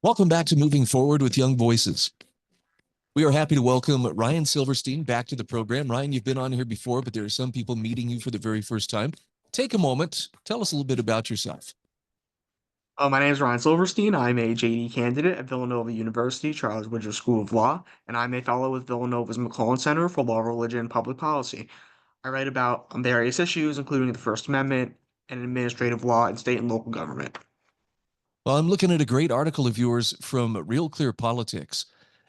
Welcome back to Moving Forward with Young Voices. We are happy to welcome Ryan Silverstein back to the program. Ryan, you've been on here before, but there are some people meeting you for the very first time. Take a moment, tell us a little bit about yourself. My name is Ryan Silverstein. I'm a JD candidate at Villanova University, Charles Widger School of Law, and I'm a fellow with Villanova's McClellan Center for Law, Religion, and Public Policy. I write about various issues, including the First Amendment and administrative law in state and local government. Well, I'm looking at a great article of yours from Real Clear Politics.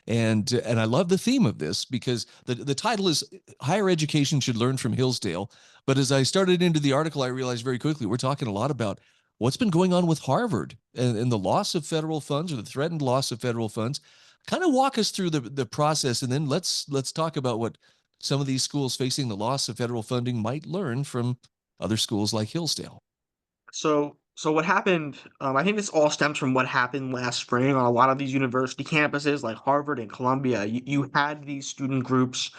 And I love the theme of this because the title is Higher Education Should Learn from Hillsdale. But as I started into the article, I realized very quickly we're talking a lot about what's been going on with Harvard and the loss of federal funds or the threatened loss of federal funds. Kind of walk us through the process, and then let's talk about what some of these schools facing the loss of federal funding might learn from other schools like Hillsdale. So what happened? I think this all stems from what happened last spring on a lot of these university campuses, like Harvard and Columbia. You had these student groups,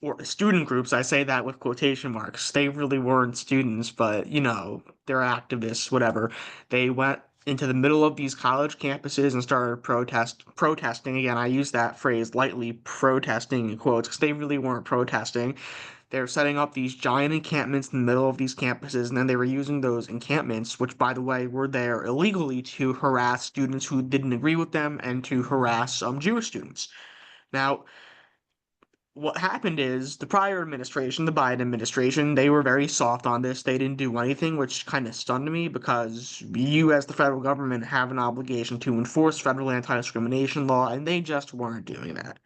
I say that with quotation marks. They really weren't students, but they're activists, whatever. They went into the middle of these college campuses and started protesting. Again, I use that phrase lightly, protesting in quotes, because they really weren't protesting. They were setting up these giant encampments in the middle of these campuses, and then they were using those encampments, which, by the way, were there illegally, to harass students who didn't agree with them and to harass Jewish students. Now, what happened is the prior administration, the Biden administration, they were very soft on this. They didn't do anything, which kind of stunned me because you, as the federal government, have an obligation to enforce federal anti-discrimination law, and they just weren't doing that.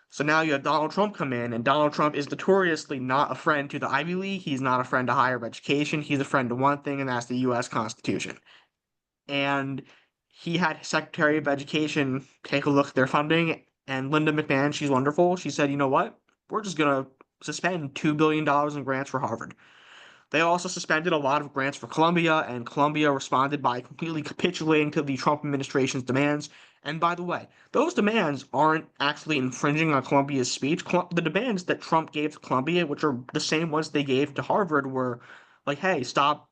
So now you have Donald Trump come in, and Donald Trump is notoriously not a friend to the Ivy League. He's not a friend to higher education. He's a friend to one thing, and that's the U.S. Constitution. And he had his Secretary of Education take a look at their funding, and Linda McMahon, she's wonderful. She said, you know what? We're just going to suspend $2 billion in grants for Harvard. They also suspended a lot of grants for Columbia, and Columbia responded by completely capitulating to the Trump administration's demands. And by the way, those demands aren't actually infringing on Columbia's speech. The demands that Trump gave to Columbia, which are the same ones they gave to Harvard, were like, hey, stop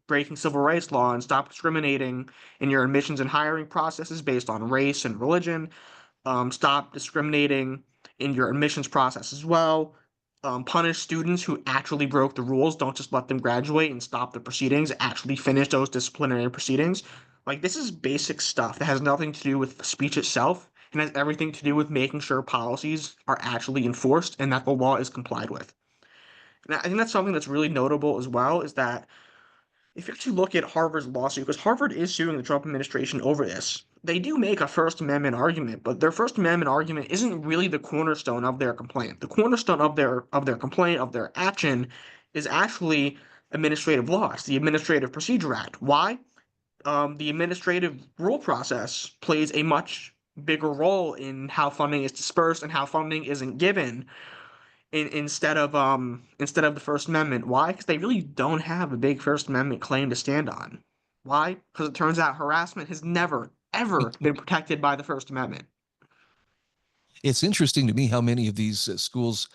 breaking civil rights law and stop discriminating in your admissions and hiring processes based on race and religion. Stop discriminating in your admissions process as well. Punish students who actually broke the rules. Don't just let them graduate and stop the proceedings. Actually finish those disciplinary proceedings. Like, this is basic stuff that has nothing to do with speech itself and has everything to do with making sure policies are actually enforced and that the law is complied with. And I think that's something that's really notable as well, is that if you actually look at Harvard's lawsuit, because Harvard is suing the Trump administration over this, they do make a First Amendment argument, but their First Amendment argument isn't really the cornerstone of their complaint. The cornerstone of their complaint, of their action, is actually administrative laws, the Administrative Procedure Act. Why? The administrative rule process plays a much bigger role in how funding is dispersed and how funding isn't given instead of the First Amendment. Why? Because they really don't have a big First Amendment claim to stand on. Why? Because it turns out harassment has never ever been protected by the First Amendment. It's interesting to me how many of these schools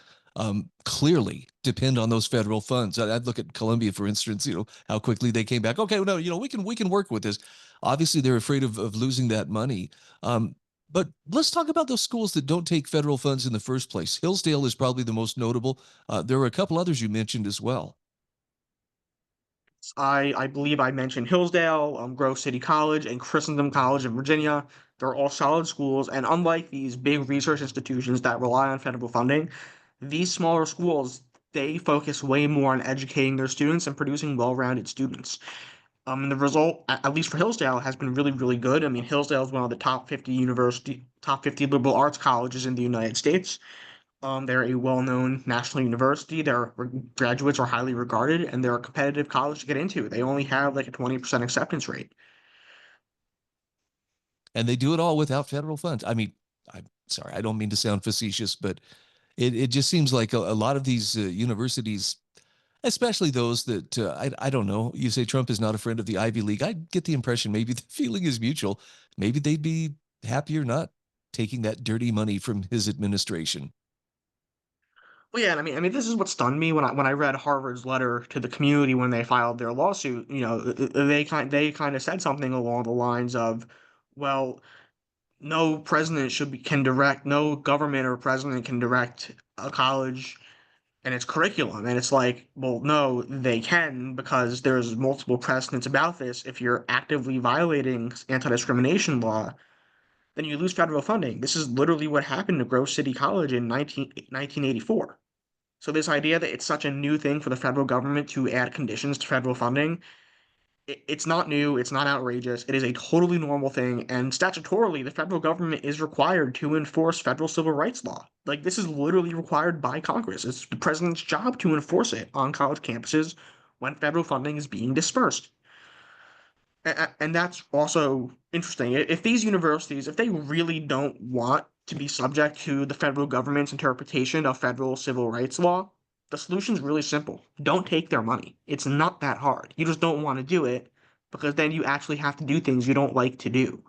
clearly depend on those federal funds. I'd look at Columbia, for instance, how quickly they came back. Okay, well, no, we can work with this. Obviously, they're afraid of losing that money. But let's talk about those schools that don't take federal funds in the first place. Hillsdale is probably the most notable. There are a couple others you mentioned as well. I believe I mentioned Hillsdale, Grove City College, and Christendom College in Virginia. They're all solid schools, and unlike these big research institutions that rely on federal funding, these smaller schools, they focus way more on educating their students and producing well-rounded students. And the result, at least for Hillsdale, has been really, really good. I mean, Hillsdale is one of the top 50 liberal arts colleges in the United States. They're a well-known national university. Their graduates are highly regarded, and they're a competitive college to get into. They only have like a 20% acceptance rate. And they do it all without federal funds. I mean, I'm sorry, I don't mean to sound facetious, but it just seems like a lot of these universities, especially those that I don't know. You say Trump is not a friend of the Ivy League. I get the impression maybe the feeling is mutual. Maybe they'd be happier not taking that dirty money from his administration. Well, yeah, and I mean, this is what stunned me when I read Harvard's letter to the community when they filed their lawsuit. They kind of said something along the lines of, well, no president should be can direct, no government or president can direct a college and its curriculum. And it's like, well, no, they can because there's multiple precedents about this. If you're actively violating anti-discrimination law, then you lose federal funding. This is literally what happened to Grove City College in 1984. So this idea that it's such a new thing for the federal government to add conditions to federal funding, it's not new, it's not outrageous. It is a totally normal thing, and statutorily, the federal government is required to enforce federal civil rights law. Like, this is literally required by Congress. It's the president's job to enforce it on college campuses when federal funding is being dispersed. And that's also interesting. If these universities, if they really don't want to be subject to the federal government's interpretation of federal civil rights law, the solution's really simple. Don't take their money. It's not that hard. You just don't want to do it because then you actually have to do things you don't like to do.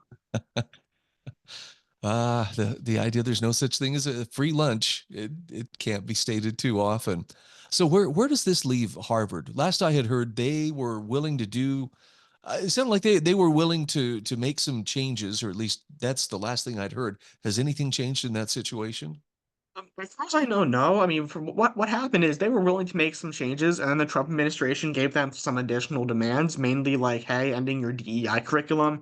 The idea there's no such thing as a free lunch, it can't be stated too often. So where does this leave Harvard? Last I had heard, they were willing to do. It sounded like they were willing to make some changes, or at least that's the last thing I'd heard. Has anything changed in that situation? As far as I know, no. I mean, from what happened is they were willing to make some changes, and then the Trump administration gave them some additional demands, mainly like, hey, ending your DEI curriculum.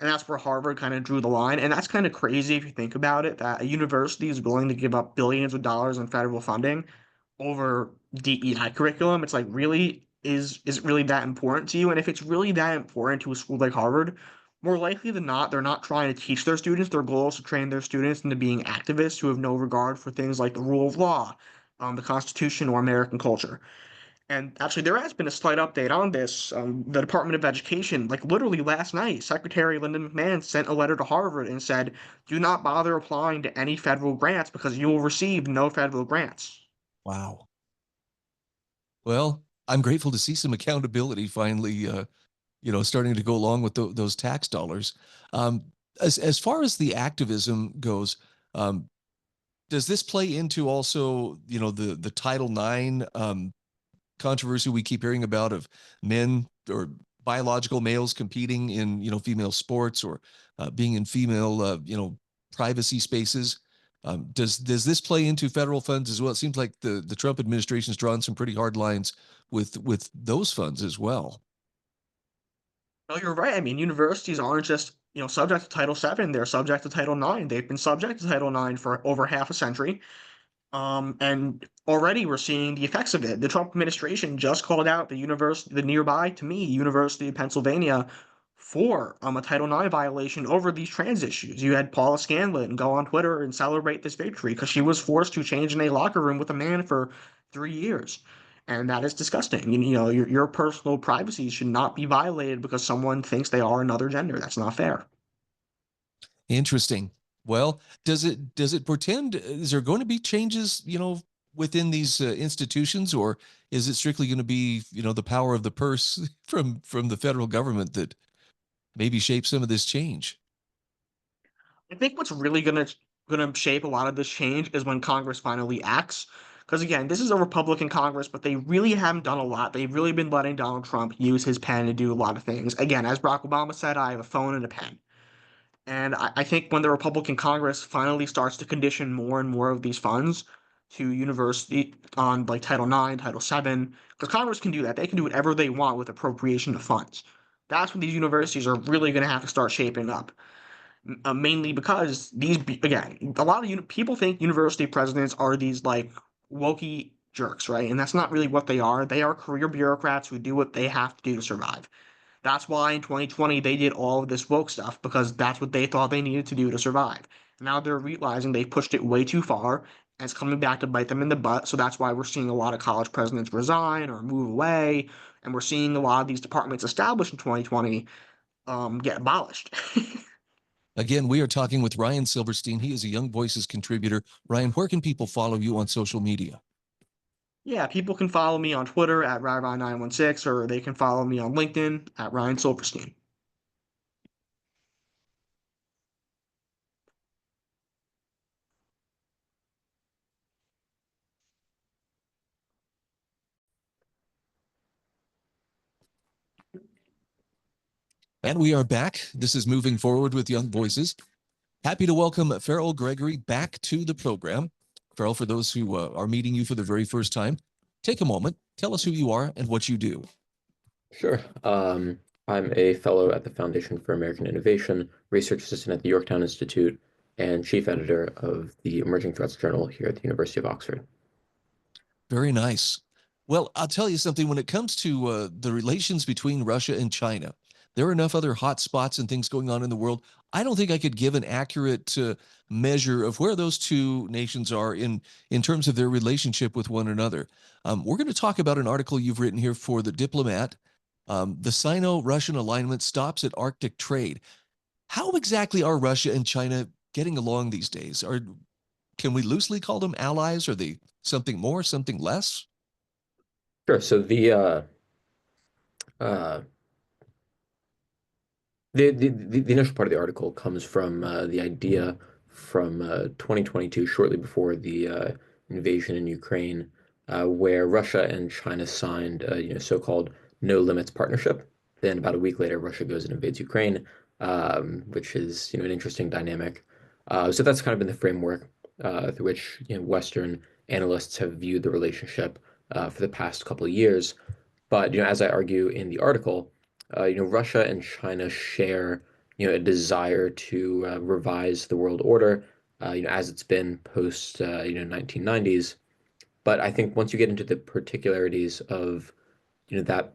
And that's where Harvard kind of drew the line. And that's kind of crazy if you think about it, that a university is willing to give up billions of dollars in federal funding over DEI curriculum. It's like, really, is it really that important to you? And if it's really that important to a school like Harvard, more likely than not, they're not trying to teach their students. Their goal is to train their students into being activists who have no regard for things like the rule of law, the Constitution, or American culture. And actually, there has been a slight update on this. The Department of Education, like literally last night, Secretary Lyndon McMahon sent a letter to Harvard and said, do not bother applying to any federal grants because you will receive no federal grants. Wow. Well, I'm grateful to see some accountability finally, starting to go along with those tax dollars. Um, as far as the activism goes, um, does this play into also, the Title IX controversy we keep hearing about of men or biological males competing in, female sports or being in female, privacy spaces? Does this play into federal funds as well? It seems like the Trump administration has drawn some pretty hard lines with those funds as well. No, you're right. I mean, universities aren't just, subject to Title VII, they're subject to Title IX. They've been subject to Title IX for over half a century. And already we're seeing the effects of it. The Trump administration just called out the nearby to me, University of Pennsylvania, for a Title IX violation over these trans issues. You had Paula Scanlon go on Twitter and celebrate this victory because she was forced to change in a locker room with a man for 3 years. And that is disgusting. Your personal privacy should not be violated because someone thinks they are another gender. That's not fair. Interesting. Well, does it portend, is there going to be changes, within these institutions, or is it strictly going to be, the power of the purse from the federal government that maybe shapes some of this change? I think what's really gonna shape a lot of this change is when Congress finally acts. Because again, this is a Republican Congress, but they really haven't done a lot. They've really been letting Donald Trump use his pen to do a lot of things. Again, as Barack Obama said, I have a phone and a pen. And I think when the Republican Congress finally starts to condition more and more of these funds to university on like Title IX, Title VII, because Congress can do that. They can do whatever they want with appropriation of funds. That's when these universities are really going to have to start shaping up, mainly because again, a lot of people think university presidents are these like wokey jerks, right? And that's not really what they are. They are career bureaucrats who do what they have to do to survive. That's why in 2020 they did all of this woke stuff because that's what they thought they needed to do to survive. Now they're realizing they pushed it way too far and it's coming back to bite them in the butt. So that's why we're seeing a lot of college presidents resign or move away, and we're seeing a lot of these departments established in 2020 get abolished. Again, we are talking with Ryan Silverstein. He is a Young Voices contributor. Ryan, where can people follow you on social media? Yeah, people can follow me on Twitter at Ryan916, or they can follow me on LinkedIn at Ryan Silverstein. And we are back. This is Moving Forward with Young Voices. Happy to welcome Farrell Gregory back to the program. Farrell, for those who are meeting you for the very first time, take a moment, tell us who you are and what you do. Sure. I'm a fellow at the Foundation for American Innovation, research assistant at the Yorktown Institute, and chief editor of the Emerging Threats Journal here at the University of Oxford. Very nice. Well, I'll tell you something. When it comes to the relations between Russia and China, there are enough other hot spots and things going on in the world. I don't think I could give an accurate measure of where those two nations are in terms of their relationship with one another. We're going to talk about an article you've written here for The Diplomat. The Sino-Russian alignment stops at Arctic trade. How exactly are Russia and China getting along these days? Can we loosely call them allies? Are they something more, something less? Sure. So uh, the initial part of the article comes from the idea from 2022, shortly before the invasion in Ukraine, where Russia and China signed so-called no limits partnership. Then about a week later, Russia goes and invades Ukraine, which is an interesting dynamic. So that's kind of been the framework through which Western analysts have viewed the relationship for the past couple of years. But as I argue in the article, Russia and China share, a desire to revise the world order, as it's been post, 1990s. But I think once you get into the particularities of, that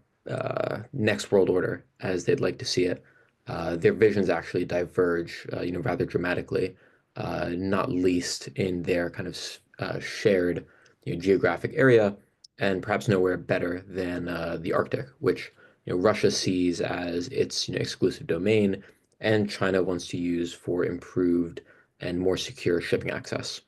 next world order, as they'd like to see it, their visions actually diverge, rather dramatically, not least in their kind of shared, geographic area, and perhaps nowhere better than the Arctic, which Russia sees as its exclusive domain, and China wants to use for improved and more secure shipping access.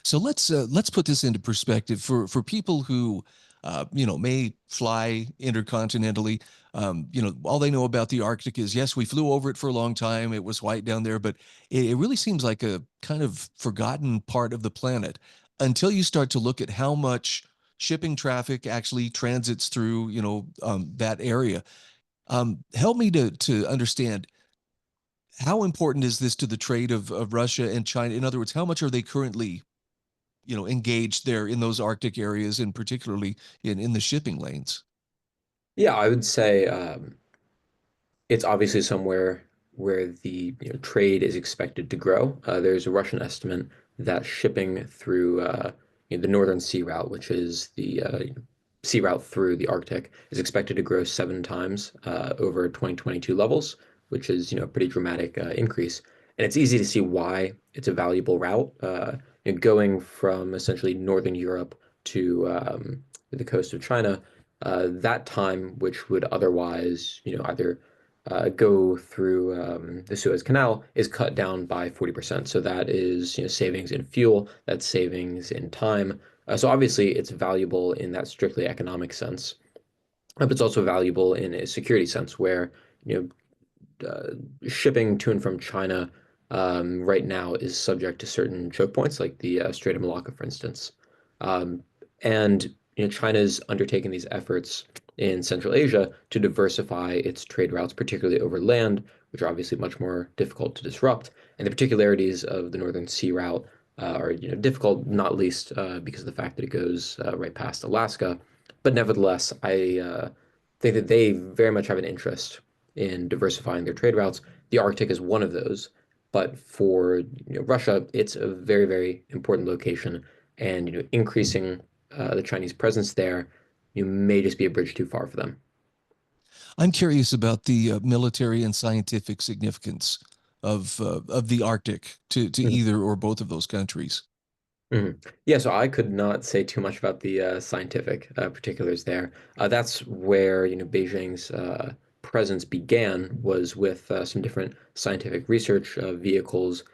So let's put this into perspective for people who may fly intercontinentally. All they know about the Arctic is, yes, we flew over it for a long time. It was white down there, but it really seems like a kind of forgotten part of the planet until you start to look at how much shipping traffic actually transits through, that area. Help me to understand, how important is this to the trade of Russia and China? In other words, how much are they currently engaged there in those Arctic areas, and particularly in the shipping lanes? Yeah, I would say it's obviously somewhere where the trade is expected to grow. There's a Russian estimate that shipping through the Northern Sea Route, which is the sea route through the Arctic, is expected to grow 7 times over 2022 levels, which is a pretty dramatic increase. And it's easy to see why it's a valuable route. Going from essentially Northern Europe to the coast of China, that time, which would otherwise, either go through the Suez Canal, is cut down by 40%. So that is, savings in fuel, that's savings in time. So obviously it's valuable in that strictly economic sense, but it's also valuable in a security sense where, shipping to and from China right now is subject to certain choke points, like the Strait of Malacca, for instance. Um, and China's undertaking these efforts in Central Asia to diversify its trade routes, particularly over land, which are obviously much more difficult to disrupt. And the particularities of the Northern Sea Route are difficult, not least because of the fact that it goes right past Alaska. But nevertheless, I think that they very much have an interest in diversifying their trade routes. The Arctic is one of those, but for Russia, it's a very, very important location, and increasing the Chinese presence there, may just be a bridge too far for them. I'm curious about the military and scientific significance of the Arctic to Mhm. either or both of those countries. Yeah, so I could not say too much about the scientific particulars there. That's where Beijing's presence began, was with some different scientific research vehicles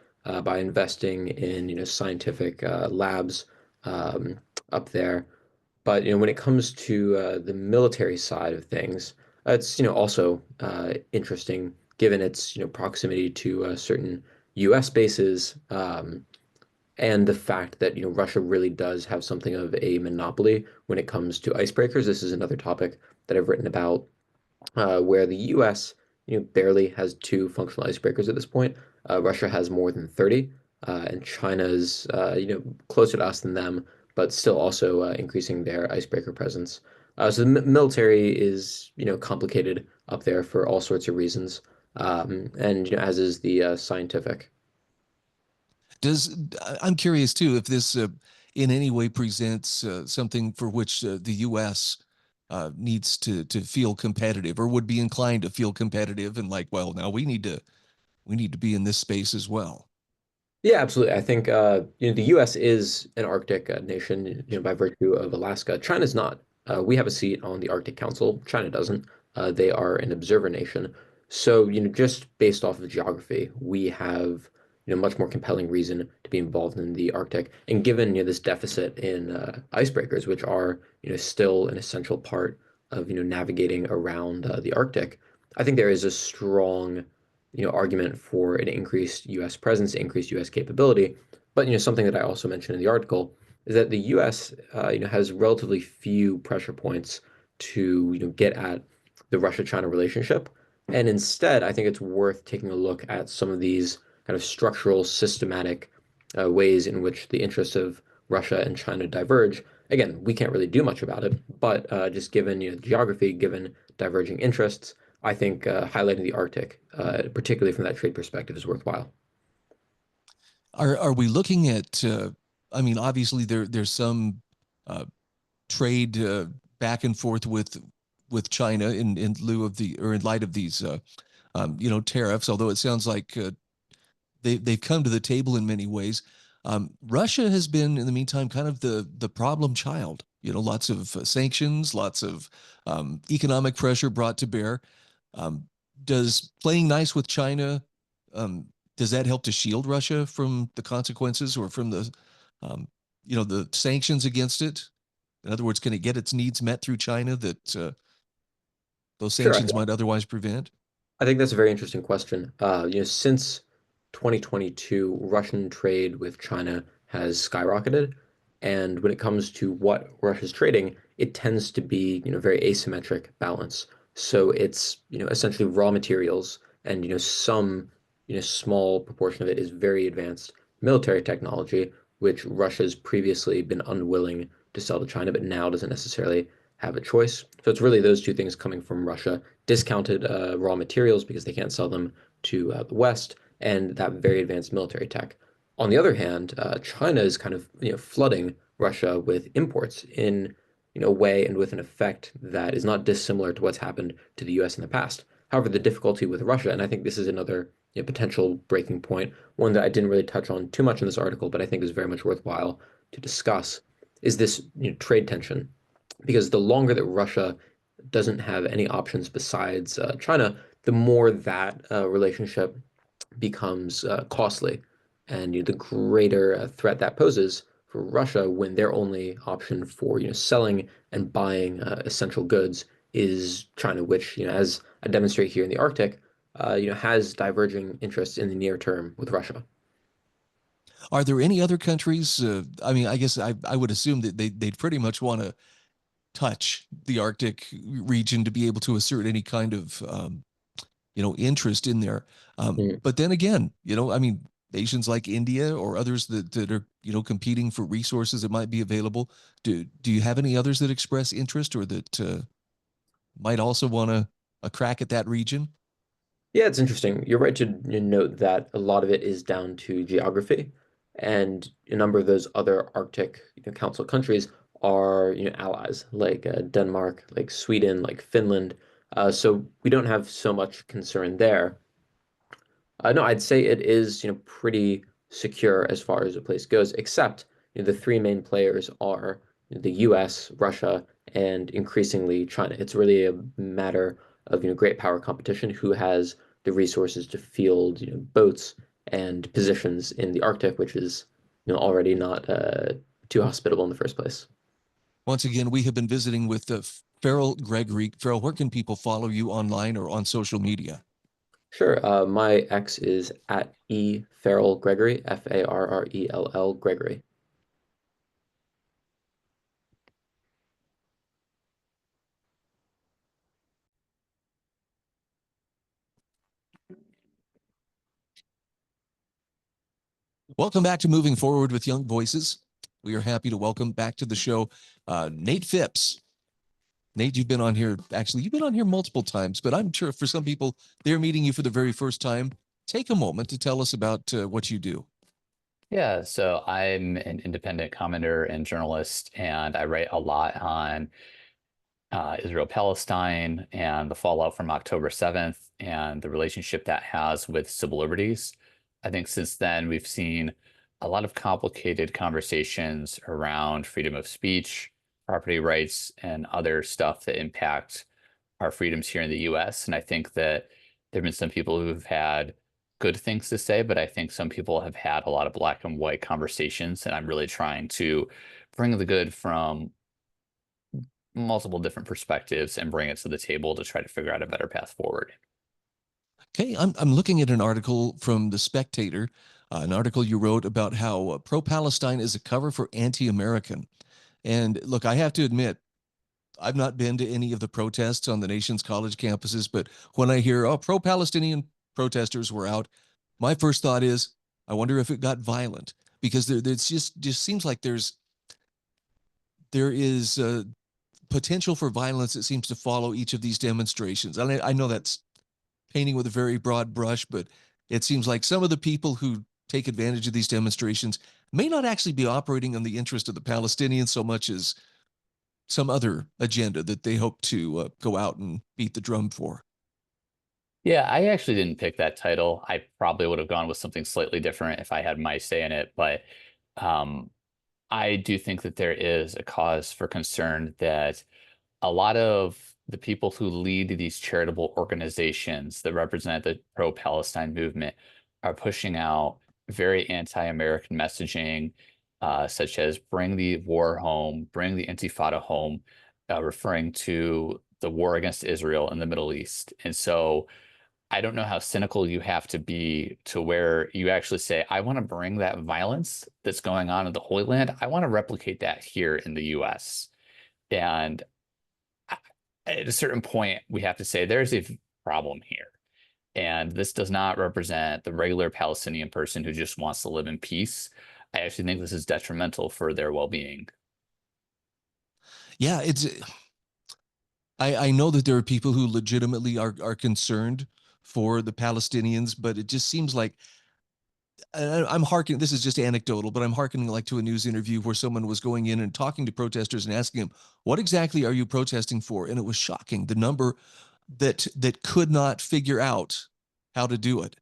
by investing in scientific labs um, up there. But when it comes to the military side of things, it's also interesting given its proximity to certain U.S. bases. And the fact that Russia really does have something of a monopoly when it comes to icebreakers. This is another topic that I've written about, where the U.S. barely has two functional icebreakers at this point. Russia has more than 30, and China's closer to us than them, but still also increasing their icebreaker presence. So the military is complicated up there for all sorts of reasons, and as is the scientific. Does I'm curious too if this in any way presents something for which the U.S. Needs to feel competitive or would be inclined to feel competitive and like, well, now we need to be in this space as well. Yeah, absolutely. I think the U.S. is an Arctic nation, by virtue of Alaska. China's not. We have a seat on the Arctic Council. China doesn't. They are an observer nation. So, just based off of geography, we have, much more compelling reason to be involved in the Arctic. And given, this deficit in icebreakers, which are, still an essential part of, navigating around the Arctic, I think there is a strong argument for an increased U.S. presence, increased U.S. capability. But something that I also mentioned in the article is that the U.S. Has relatively few pressure points to get at the Russia-China relationship, and instead, I think it's worth taking a look at some of these kind of structural, systematic ways in which the interests of Russia and China diverge. Again, we can't really do much about it, but just given geography, given diverging interests, I think highlighting the Arctic, particularly from that trade perspective, is worthwhile. Are we looking at? I mean, obviously there's some uh, trade back and forth with China in lieu of the or in light of these tariffs. Although it sounds like they've come to the table in many ways. Russia has been, in the meantime, kind of the problem child. Lots of sanctions, lots of economic pressure brought to bear. Um, does playing nice with China um, does that help to shield Russia from the consequences or from um, the sanctions against it? In other words, can it get its needs met through China that those Sure, sanctions might otherwise prevent? I think that's a very interesting question. Since 2022, Russian trade with China has skyrocketed, and when it comes to what Russia's trading, it tends to be, very asymmetric balance. So it's, essentially raw materials, and some, small proportion of it is very advanced military technology, which Russia's previously been unwilling to sell to China, but now doesn't necessarily have a choice. So it's really those two things coming from Russia, discounted raw materials because they can't sell them to the West, and that very advanced military tech. On the other hand, China is kind of flooding Russia with imports in a way and with an effect that is not dissimilar to what's happened to the U.S. in the past. However, the difficulty with Russia, and I think this is another potential breaking point, one that I didn't really touch on too much in this article, but I think is very much worthwhile to discuss, is this trade tension. Because the longer that Russia doesn't have any options besides China, the more that relationship becomes costly, and the greater threat that poses for Russia when their only option for selling and buying essential goods is China, which as I demonstrate here in the Arctic, has diverging interests in the near term with Russia. Are there any other countries? I mean, I guess I would assume that they'd pretty much want to touch the Arctic region to be able to assert any kind of interest in there. Mm. But then again, I mean, nations like India or others that are competing for resources that might be available. Do you have any others that express interest or that might also want a crack at that region? Yeah, it's interesting. You're right to note that a lot of it is down to geography, and a number of those other Arctic, Council countries are, allies like Denmark, like Sweden, like Finland. So we don't have so much concern there. No, I'd say it is, pretty secure as far as the place goes, except, the three main players are the US, Russia, and increasingly China. It's really a matter of, great power competition, who has the resources to field, boats and positions in the Arctic, which is, already not too hospitable in the first place. Once again, we have been visiting with Farrell Gregory. Farrell, where can people follow you online or on social media? Sure. My X is at E Farrell Gregory, Farrell Gregory. Welcome back to Moving Forward with Young Voices. We are happy to welcome back to the show Nate Phipps. Nate, you've been on here. Actually, you've been on here multiple times, but I'm sure for some people, they're meeting you for the very first time. Take a moment to tell us about what you do. Yeah, so I'm an independent commenter and journalist, and I write a lot on Israel Palestine and the fallout from October 7th and the relationship that has with civil liberties. I think since then, we've seen a lot of complicated conversations around freedom of speech, property rights, and other stuff that impact our freedoms here in the US. And I think that there have been some people who've had good things to say, but I think some people have had a lot of black and white conversations. And I'm really trying to bring the good from multiple different perspectives and bring it to the table to try to figure out a better path forward. Okay, I'm looking at an article from The Spectator, an article you wrote about how pro-Palestine is a cover for anti-American. And look, I have to admit, I've not been to any of the protests on the nation's college campuses, but when I hear, oh, pro-Palestinian protesters were out, my first thought is, I wonder if it got violent, because it's just seems like there is potential for violence that seems to follow each of these demonstrations. And I know that's painting with a very broad brush, but it seems like some of the people who take advantage of these demonstrations may not actually be operating in the interest of the Palestinians so much as some other agenda that they hope to go out and beat the drum for. Yeah, I actually didn't pick that title. I probably would have gone with something slightly different if I had my say in it, but um, I do think that there is a cause for concern that a lot of the people who lead these charitable organizations that represent the pro-Palestine movement are pushing out very anti-American messaging, such as bring the war home, bring the Intifada home, referring to the war against Israel in the Middle East. And so I don't know how cynical you have to be to where you actually say, I want to bring that violence that's going on in the Holy Land. I want to replicate that here in the US. And at a certain point, we have to say there's a problem here. And this does not represent the regular Palestinian person who just wants to live in peace. I actually think this is detrimental for their well-being. Yeah, I know that there are people who legitimately are concerned for the Palestinians, but it just seems like I'm hearkening, this is just anecdotal, but I'm hearkening like to a news interview where someone was going in and talking to protesters and asking them, what exactly are you protesting for? And it was shocking, the number that could not figure out how to do it.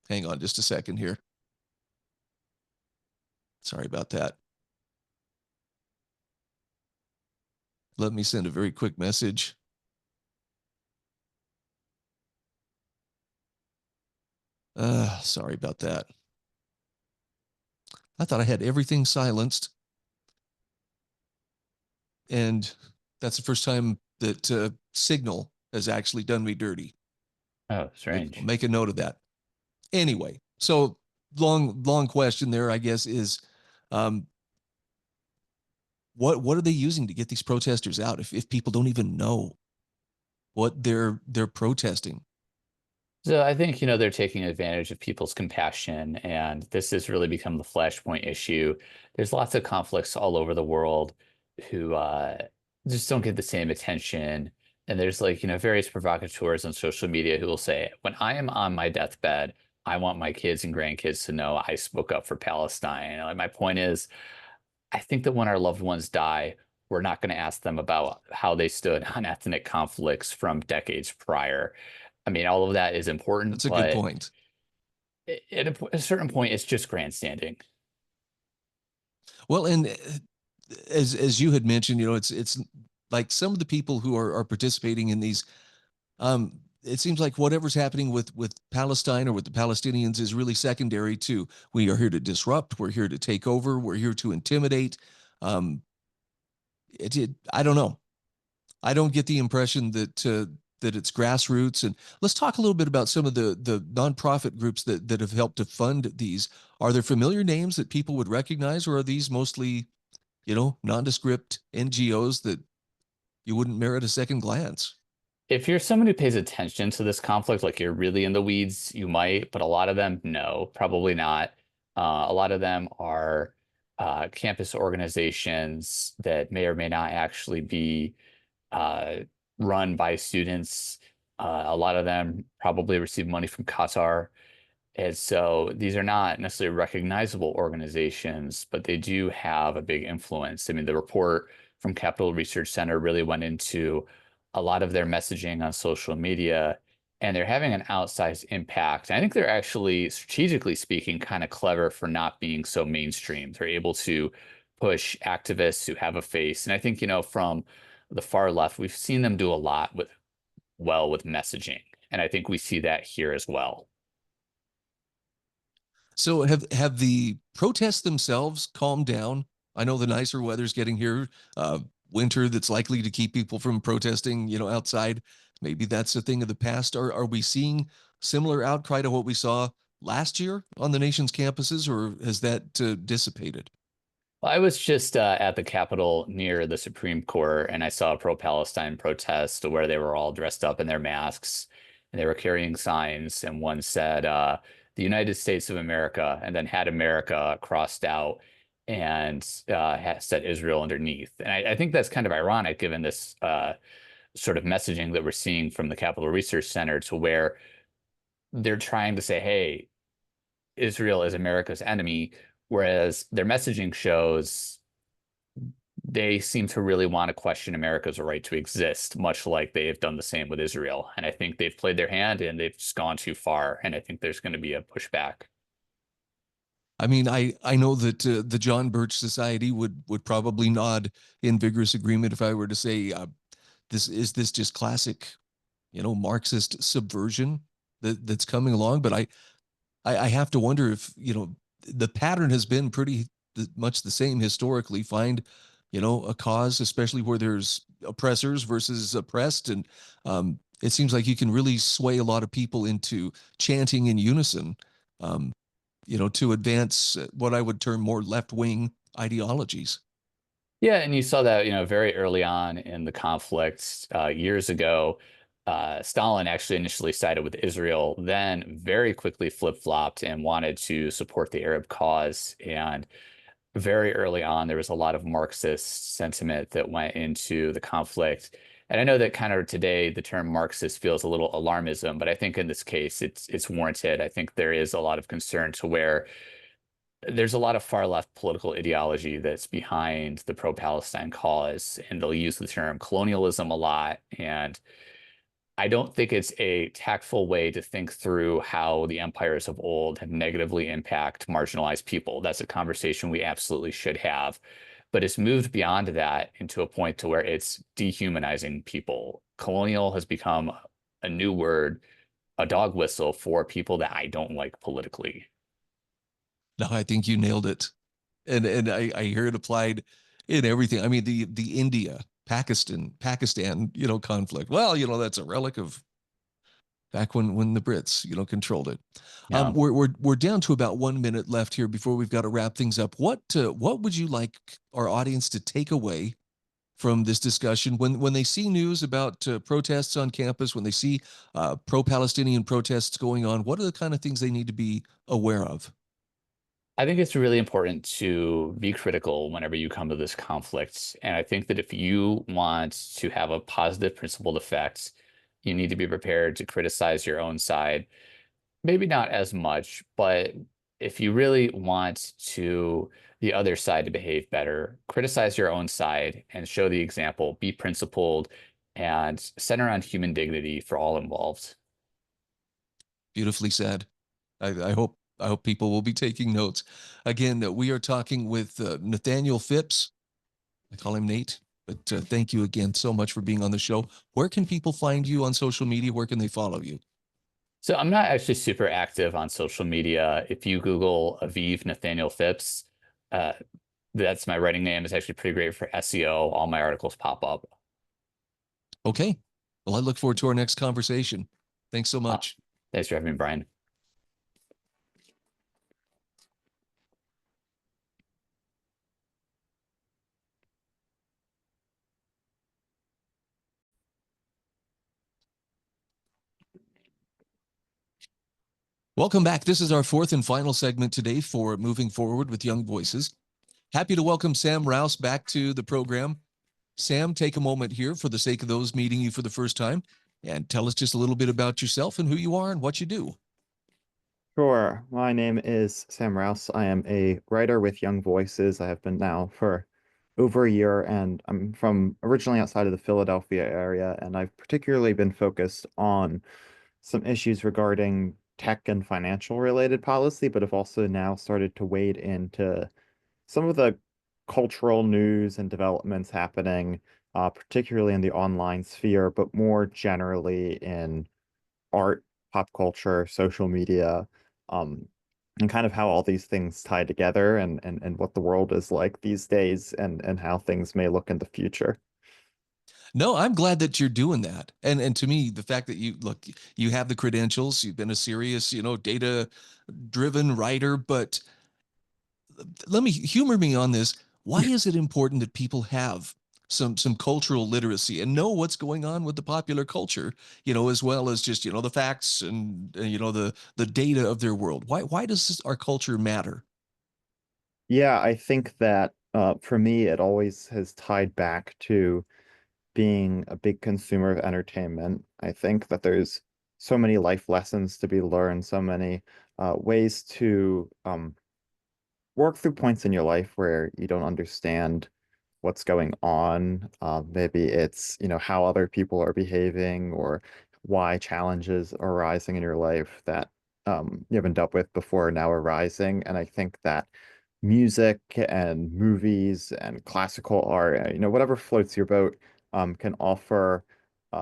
Hang on just a second here. Sorry about that. Let me send a very quick message. Sorry about that. I thought I had everything silenced. And that's the first time that Signal has actually done me dirty. Oh, strange. I'll make a note of that. Anyway, so long question there, I guess, is um, what are they using to get these protesters out if people don't even know what they're protesting? So I think, they're taking advantage of people's compassion, and this has really become the flashpoint issue. There's lots of conflicts all over the world who just don't get the same attention. And there's various provocateurs on social media who will say, when I am on my deathbed, I want my kids and grandkids to know I spoke up for Palestine. Like, my point is, I think that when our loved ones die, we're not going to ask them about how they stood on ethnic conflicts from decades prior. I mean, all of that is important, That's a good but point. at a certain point, it's just grandstanding. Well, and as you had mentioned, it's like some of the people who are participating in these, it seems like whatever's happening with Palestine or with the Palestinians is really secondary to, we are here to disrupt, we're here to take over, we're here to intimidate. Um, I don't know. I don't get the impression that it's grassroots. And let's talk a little bit about some of the nonprofit groups that have helped to fund these. Are there familiar names that people would recognize, or are these mostly, nondescript NGOs that you wouldn't merit a second glance? If you're someone who pays attention to this conflict, like you're really in the weeds, you might, but a lot of them, no, probably not. A lot of them are campus organizations that may or may not actually be uh, run by students. A lot of them probably receive money from Qatar. And so these are not necessarily recognizable organizations, but they do have a big influence. I mean, the report from Capital Research Center really went into a lot of their messaging on social media, and they're having an outsized impact. I think they're actually, strategically speaking, kind of clever for not being so mainstream. They're able to push activists who have a face. And I think, from the far left, we've seen them do a lot with messaging. And I think we see that here as well. So have the protests themselves calmed down? I know the nicer weather's getting here, winter that's likely to keep people from protesting, outside. Maybe that's a thing of the past. Are we seeing similar outcry to what we saw last year on the nation's campuses, or has that dissipated? Well, I was just at the Capitol near the Supreme Court, and I saw a pro-Palestine protest where they were all dressed up in their masks and they were carrying signs, and one said, "The United States of America," and then had America crossed out and said Israel underneath. And I think that's kind of ironic given this sort of messaging that we're seeing from the Capitol Research Center, to where they're trying to say, hey, Israel is America's enemy, whereas their messaging shows they seem to really want to question America's right to exist, much like they have done the same with Israel. And I think they've played their hand and they've just gone too far. And I think there's going to be a pushback. I mean, I know that the John Birch Society would probably nod in vigorous agreement if I were to say, this just classic, Marxist subversion that's coming along. But I have to wonder if, the pattern has been pretty much the same historically. Find, a cause, especially where there's oppressors versus oppressed. And it seems like you can really sway a lot of people into chanting in unison, um, to advance what I would term more left-wing ideologies. Yeah, and you saw that, very early on in the conflict years ago. Stalin actually initially sided with Israel, then very quickly flip-flopped and wanted to support the Arab cause. And very early on, there was a lot of Marxist sentiment that went into the conflict. And I know that kind of today the term Marxist feels a little alarmism, but I think in this case it's warranted. I think there is a lot of concern to where there's a lot of far left political ideology that's behind the pro-Palestine cause, and they'll use the term colonialism a lot. And I don't think it's a tactful way to think through how the empires of old have negatively impacted marginalized people. That's a conversation we absolutely should have. But it's moved beyond that into a point to where it's dehumanizing people. Colonial has become a new word, a dog whistle for people that I don't like politically. No, I think you nailed it. And I hear it applied in everything. I mean, the India, Pakistan, conflict. Well, that's a relic of back when the Brits, controlled it. Yeah. We're down to about 1 minute left here before we've got to wrap things up. What would you like our audience to take away from this discussion when they see news about protests on campus, when they see pro-Palestinian protests going on? What are the kind of things they need to be aware of? I think it's really important to be critical whenever you come to this conflict. And I think that if you want to have a positive principled effect, you need to be prepared to criticize your own side. Maybe not as much, but if you really want to the other side to behave better, criticize your own side and show the example, be principled, and center on human dignity for all involved. Beautifully said. I hope people will be taking notes. Again, we are talking with Nathaniel Phipps. I call him Nate, but thank you again so much for being on the show. Where can people find you on social media? Where can they follow you? So I'm not actually super active on social media. If you Google Aviv Nathaniel Phipps, uh, that's my writing name. It's actually pretty great for SEO. All my articles pop up. Okay. Well, I look forward to our next conversation. Thanks so much. Thanks for having me, Brian. Welcome back. This is our fourth and final segment today for Moving Forward with Young Voices. Happy to welcome Sam Raus back to the program. Sam, take a moment here for the sake of those meeting you for the first time and tell us just a little bit about yourself and who you are and what you do. Sure. My name is Sam Raus. I am a writer with Young Voices. I have been now for over a year, and I'm from originally outside of the Philadelphia area, and I've particularly been focused on some issues regarding tech and financial related policy, but have also now started to wade into some of the cultural news and developments happening, particularly in the online sphere, but more generally in art, pop culture, social media, um, and kind of how all these things tie together and what the world is like these days and how things may look in the future. No, I'm glad that you're doing that. And to me, the fact that you have the credentials, you've been a serious, data driven writer, but let me humor me on this. Why is it important that people have some cultural literacy and know what's going on with the popular culture, as well as just, the facts and the data of their world? Why does our culture matter? Yeah, I think that for me, it always has tied back to being a big consumer of entertainment. I think that there's so many life lessons to be learned, so many ways to work through points in your life where you don't understand what's going on. Maybe it's, how other people are behaving or why challenges are arising in your life that you haven't dealt with before now arising. And I think that music and movies and classical art, whatever floats your boat, can offer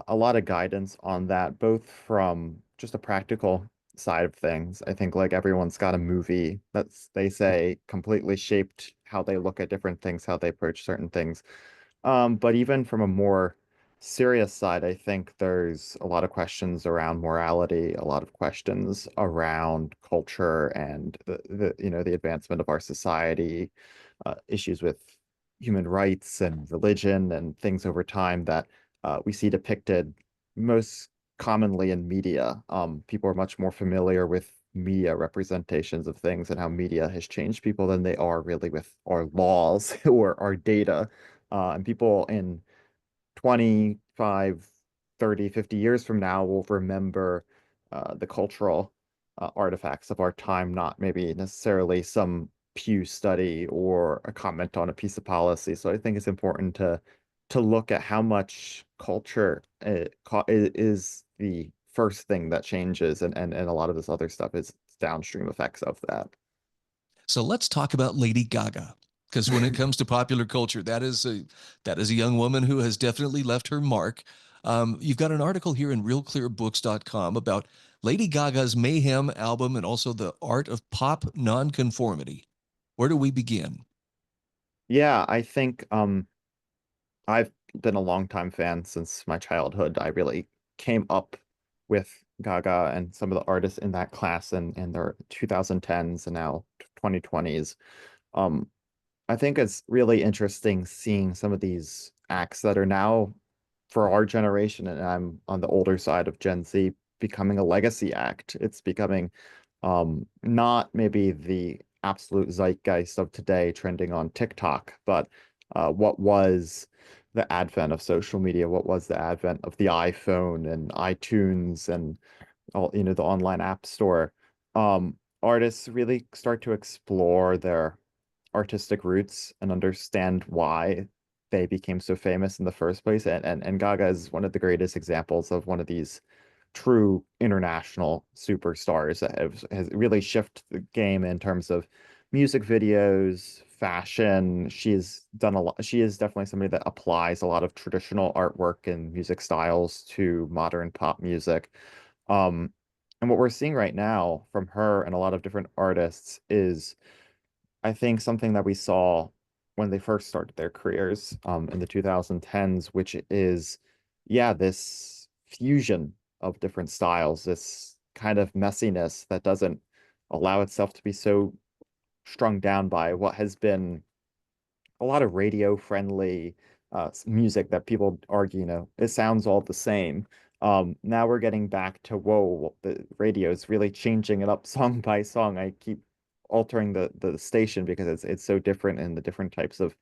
a lot of guidance on that, both from just a practical side of things. I think like everyone's got a movie that's, they say, completely shaped how they look at different things, how they approach certain things. But even from a more serious side, I think there's a lot of questions around morality, a lot of questions around culture and the advancement of our society, issues with human rights and religion and things over time that we see depicted most commonly in media. People are much more familiar with media representations of things and how media has changed people than they are really with our laws or our data. And people in 25, 30, 50 years from now will remember the cultural artifacts of our time, not maybe necessarily some Pew study or a comment on a piece of policy. So I think it's important to look at how much culture is the first thing that changes, and a lot of this other stuff is downstream effects of that. So let's talk about Lady Gaga. Because when it comes to popular culture, that is a young woman who has definitely left her mark. You've got an article here in realclearbooks.com about Lady Gaga's Mayhem album and also the art of pop nonconformity. Where do we begin? Yeah, I think I've been a longtime fan since my childhood. I really came up with Gaga and some of the artists in that class in their 2010s and now 2020s. Um, I think it's really interesting seeing some of these acts that are now for our generation, and I'm on the older side of Gen Z, becoming a legacy act. It's becoming not maybe the absolute zeitgeist of today trending on TikTok, but what was the advent of social media, what was the advent of the iPhone and iTunes and all, the online app store. Artists really start to explore their artistic roots and understand why they became so famous in the first place. And Gaga is one of the greatest examples of one of these true international superstars that has really shifted the game in terms of music videos, fashion. She's done a lot. She is definitely somebody that applies a lot of traditional artwork and music styles to modern pop music. Um, and what we're seeing right now from her and a lot of different artists is, I think, something that we saw when they first started their careers in the 2010s, which is, yeah, this fusion of different styles, this kind of messiness that doesn't allow itself to be so strung down by what has been a lot of radio friendly music that people argue, it sounds all the same. Now we're getting back to, whoa, the radio is really changing it up song by song. I keep altering the station because it's so different in the different types of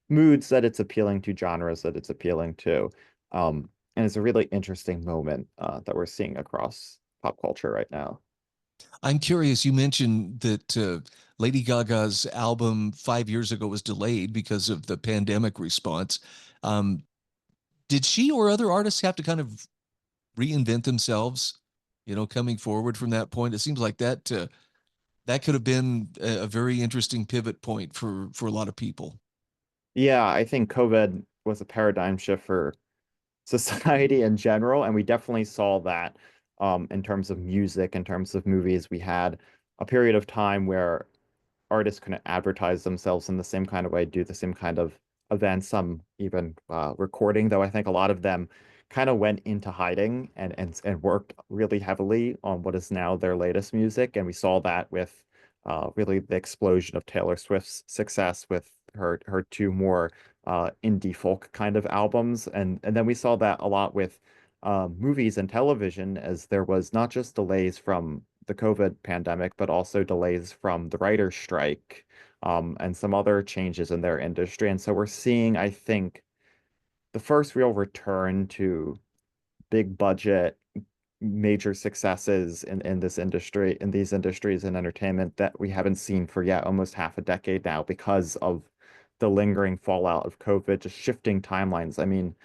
moods that it's appealing to, genres that it's appealing to. And it's a really interesting moment that we're seeing across pop culture right now. I'm curious, you mentioned that Lady Gaga's album 5 years ago was delayed because of the pandemic response. Um, did she or other artists have to kind of reinvent themselves, coming forward from that point? It seems like that could have been a very interesting pivot point for a lot of people. Yeah, I think COVID was a paradigm shift for society in general, and we definitely saw that in terms of music, in terms of movies. We had a period of time where artists couldn't advertise themselves in the same kind of way, do the same kind of events, some even recording, though I think a lot of them kind of went into hiding and worked really heavily on what is now their latest music. And we saw that with really the explosion of Taylor Swift's success with her two more indie folk kind of albums. And then we saw that a lot with movies and television, as there was not just delays from the COVID pandemic, but also delays from the writer's strike, and some other changes in their industry. And so we're seeing, I think, the first real return to big budget, major successes in this industry, in these industries in entertainment that we haven't seen for yet almost half a decade now because of the lingering fallout of COVID, just shifting timelines. I mean,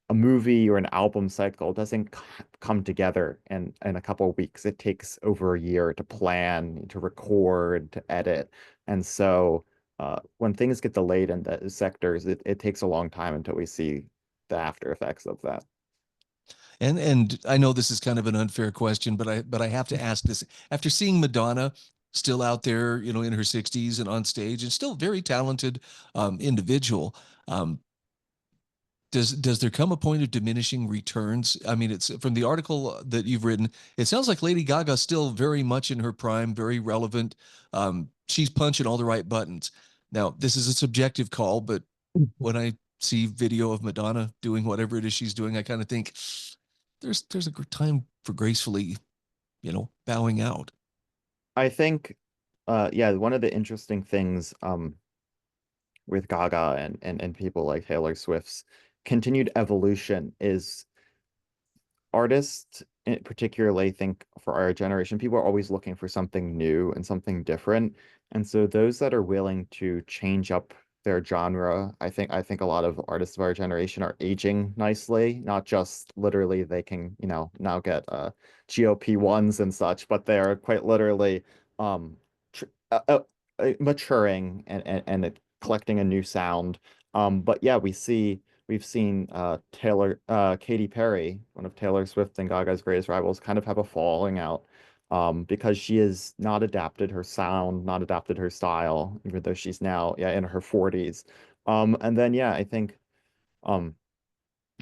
a movie or an album cycle doesn't come together in a couple of weeks. It takes over a year to plan, to record, to edit. And so when things get delayed in the sectors, it takes a long time until we see the after effects of that. And I know this is kind of an unfair question, but I have to ask this. After seeing Madonna still out there, in her 60s and on stage and still very talented individual, does there come a point of diminishing returns? I mean, it's from the article that you've written, it sounds like Lady Gaga still very much in her prime, very relevant. She's punching all the right buttons. Now, this is a subjective call, but when I see video of Madonna doing whatever it is she's doing, I kind of think there's a good time for gracefully, bowing out. I think, yeah, one of the interesting things with Gaga and people like Taylor Swift's continued evolution is artists, particularly, I think for our generation, people are always looking for something new and something different. And so those that are willing to change up their genre, I think a lot of artists of our generation are aging nicely, not just literally they can, now get GLP-1s and such, but they are quite literally um tr maturing and collecting a new sound. But yeah, we've seen Katy Perry, one of Taylor Swift and Gaga's greatest rivals, kind of have a falling out because she has not adapted her sound, not adapted her style, even though she's now, yeah, in her 40s. And then, yeah, I think um,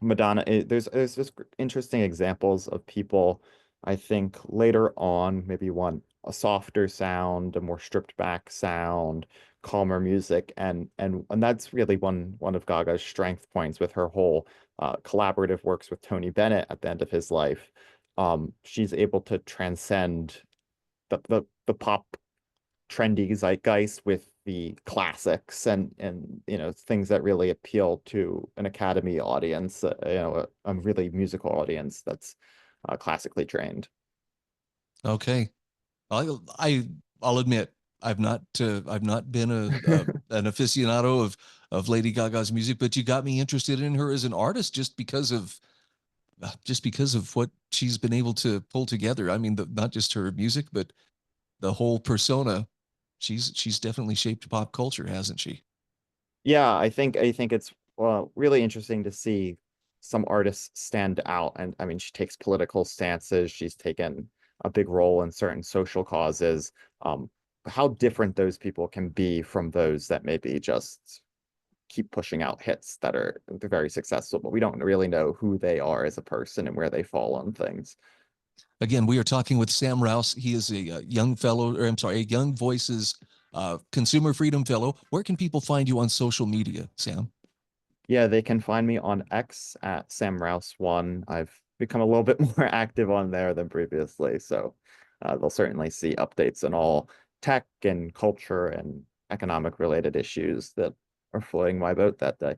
Madonna, there's just interesting examples of people, I think later on maybe want a softer sound, a more stripped back sound, calmer music, and that's really one of Gaga's strength points with her whole collaborative works with Tony Bennett at the end of his life. She's able to transcend the pop trendy zeitgeist with the classics and things that really appeal to an Academy audience, a really musical audience that's classically trained. Okay, I'll admit I've not been an aficionado of Lady Gaga's music, but you got me interested in her as an artist just because of what she's been able to pull together. I mean, not just her music, but the whole persona. She's definitely shaped pop culture, hasn't she? Yeah, I think it's really interesting to see some artists stand out. And I mean, she takes political stances. She's taken a big role in certain social causes. How different those people can be from those that maybe just keep pushing out hits that are they're very successful, but we don't really know who they are as a person and where they fall on things. Again, we are talking with Sam Raus. He is a young fellow, or I'm sorry, a Young Voices Consumer Freedom Fellow. Where can people find you on social media, Sam? Yeah, they can find me on X at Sam Rouse 1. I've become a little bit more active on there than previously. So they'll certainly see updates on all tech and culture and economic related issues that are floating my boat that day.